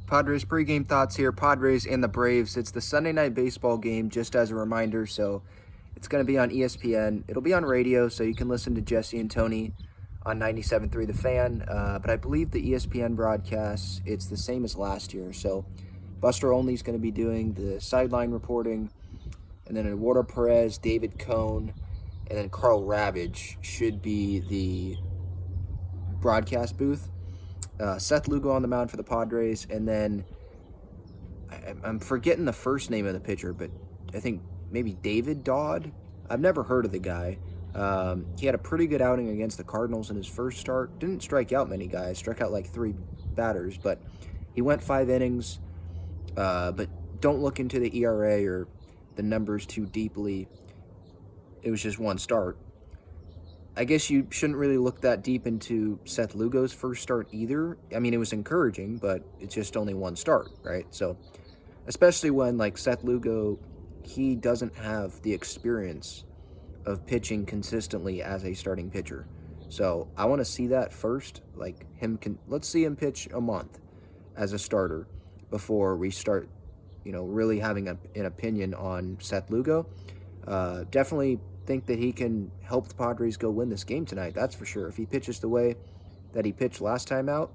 Padres pregame thoughts here. Padres and the Braves. It's the Sunday night baseball game, just as a reminder. So it's going to be on ESPN. It'll be on radio, so you can listen to Jesse and Tony on 97.3 The Fan. But I believe the ESPN broadcasts, it's the same as last year. So Buster Olney is going to be doing the sideline reporting. And then Eduardo Perez, David Cohn, and then Carl Ravage should be the broadcast booth. Seth Lugo on the mound for the Padres, and then I'm forgetting the first name of the pitcher, but I think maybe David Dodd. I've never heard of the guy. He had a pretty good outing against the Cardinals in his first start. Didn't strike out many guys, struck out like 3 batters, but he went 5 innings. But don't look into the ERA or the numbers too deeply. It was just one start. I guess you shouldn't really look that deep into Seth Lugo's first start either. I mean, it was encouraging, but it's just only one start, right? So, especially when, like, Seth Lugo, he doesn't have the experience of pitching consistently as a starting pitcher. So, I want to see that first. Like, let's see him pitch a month as a starter before we start, really having an opinion on Seth Lugo. Definitely think that he can help the Padres go win this game tonight, that's for sure. If he pitches the way that he pitched last time out,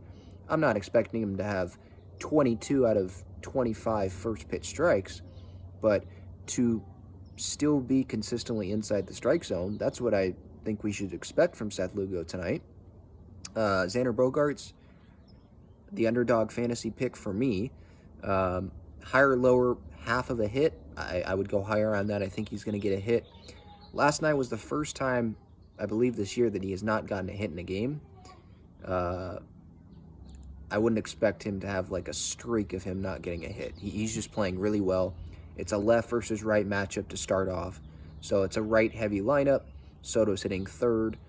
I'm not expecting him to have 22 out of 25 first pitch strikes, but to still be consistently inside the strike zone, that's what I think we should expect from Seth Lugo tonight. Xander Bogaerts, the underdog fantasy pick for me. Higher, lower, half of a hit. I would go higher on that. I think he's going to get a hit. Last night was the first time, I believe this year, that he has not gotten a hit in a game. I wouldn't expect him to have like a streak of him not getting a hit. He's just playing really well. It's a left versus right matchup to start off. So it's a right-heavy lineup. Soto's hitting third.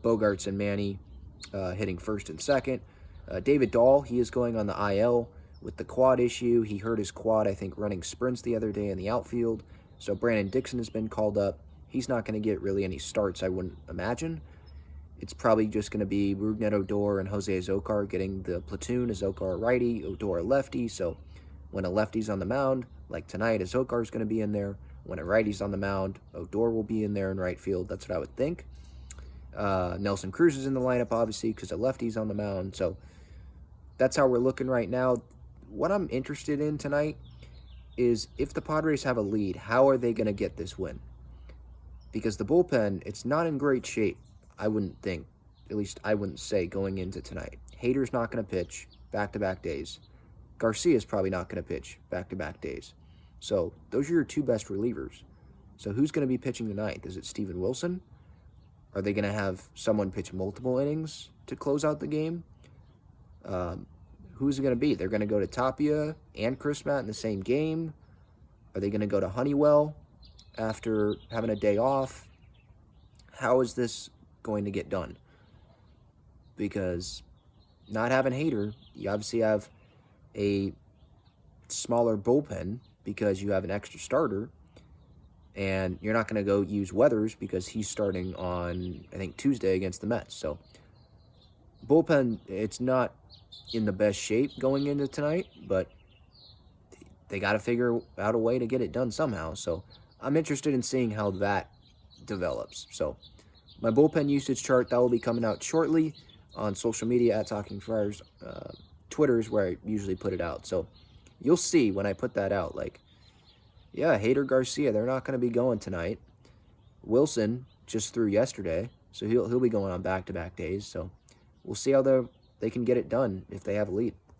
Bogaerts and Manny hitting first and second. David Dahl, he is going on the IL with the quad issue. He hurt his quad, I think, running sprints the other day in the outfield. So Brandon Dixon has been called up. He's not going to get really any starts, I wouldn't imagine. It's probably just going to be Rougned Odor and Jose Azocar getting the platoon. Azocar a righty, Odor a lefty. So when a lefty's on the mound, like tonight, Azocar's going to be in there. When a righty's on the mound, Odor will be in there in right field. That's what I would think. Nelson Cruz is in the lineup, obviously, because a lefty's on the mound. So that's how we're looking right now. What I'm interested in tonight is if the Padres have a lead, how are they going to get this win? Because the bullpen, it's not in great shape, I wouldn't think. At least I wouldn't say going into tonight. Hader's not going to pitch back-to-back days. Garcia's probably not going to pitch back-to-back days. So those are your 2 best relievers. So who's going to be pitching tonight? Is it Steven Wilson? Are they going to have someone pitch multiple innings to close out the game? Who's it going to be? They're going to go to Tapia and Chris Matt in the same game? Are they going to go to Honeywell after having a day off? How is this going to get done? Because not having Hader, you obviously have a smaller bullpen because you have an extra starter, and you're not going to go use Weathers because he's starting on, I think, Tuesday against the Mets. So bullpen, it's not in the best shape going into tonight, but they got to figure out a way to get it done somehow. So I'm interested in seeing how that develops. So my bullpen usage chart, that will be coming out shortly on social media at Talking Friars. Twitter is where I usually put it out. So you'll see when I put that out, like, yeah, Hader, Garcia, they're not going to be going tonight. Wilson just threw yesterday, so he'll be going on back-to-back days. So we'll see how they can get it done if they have a lead.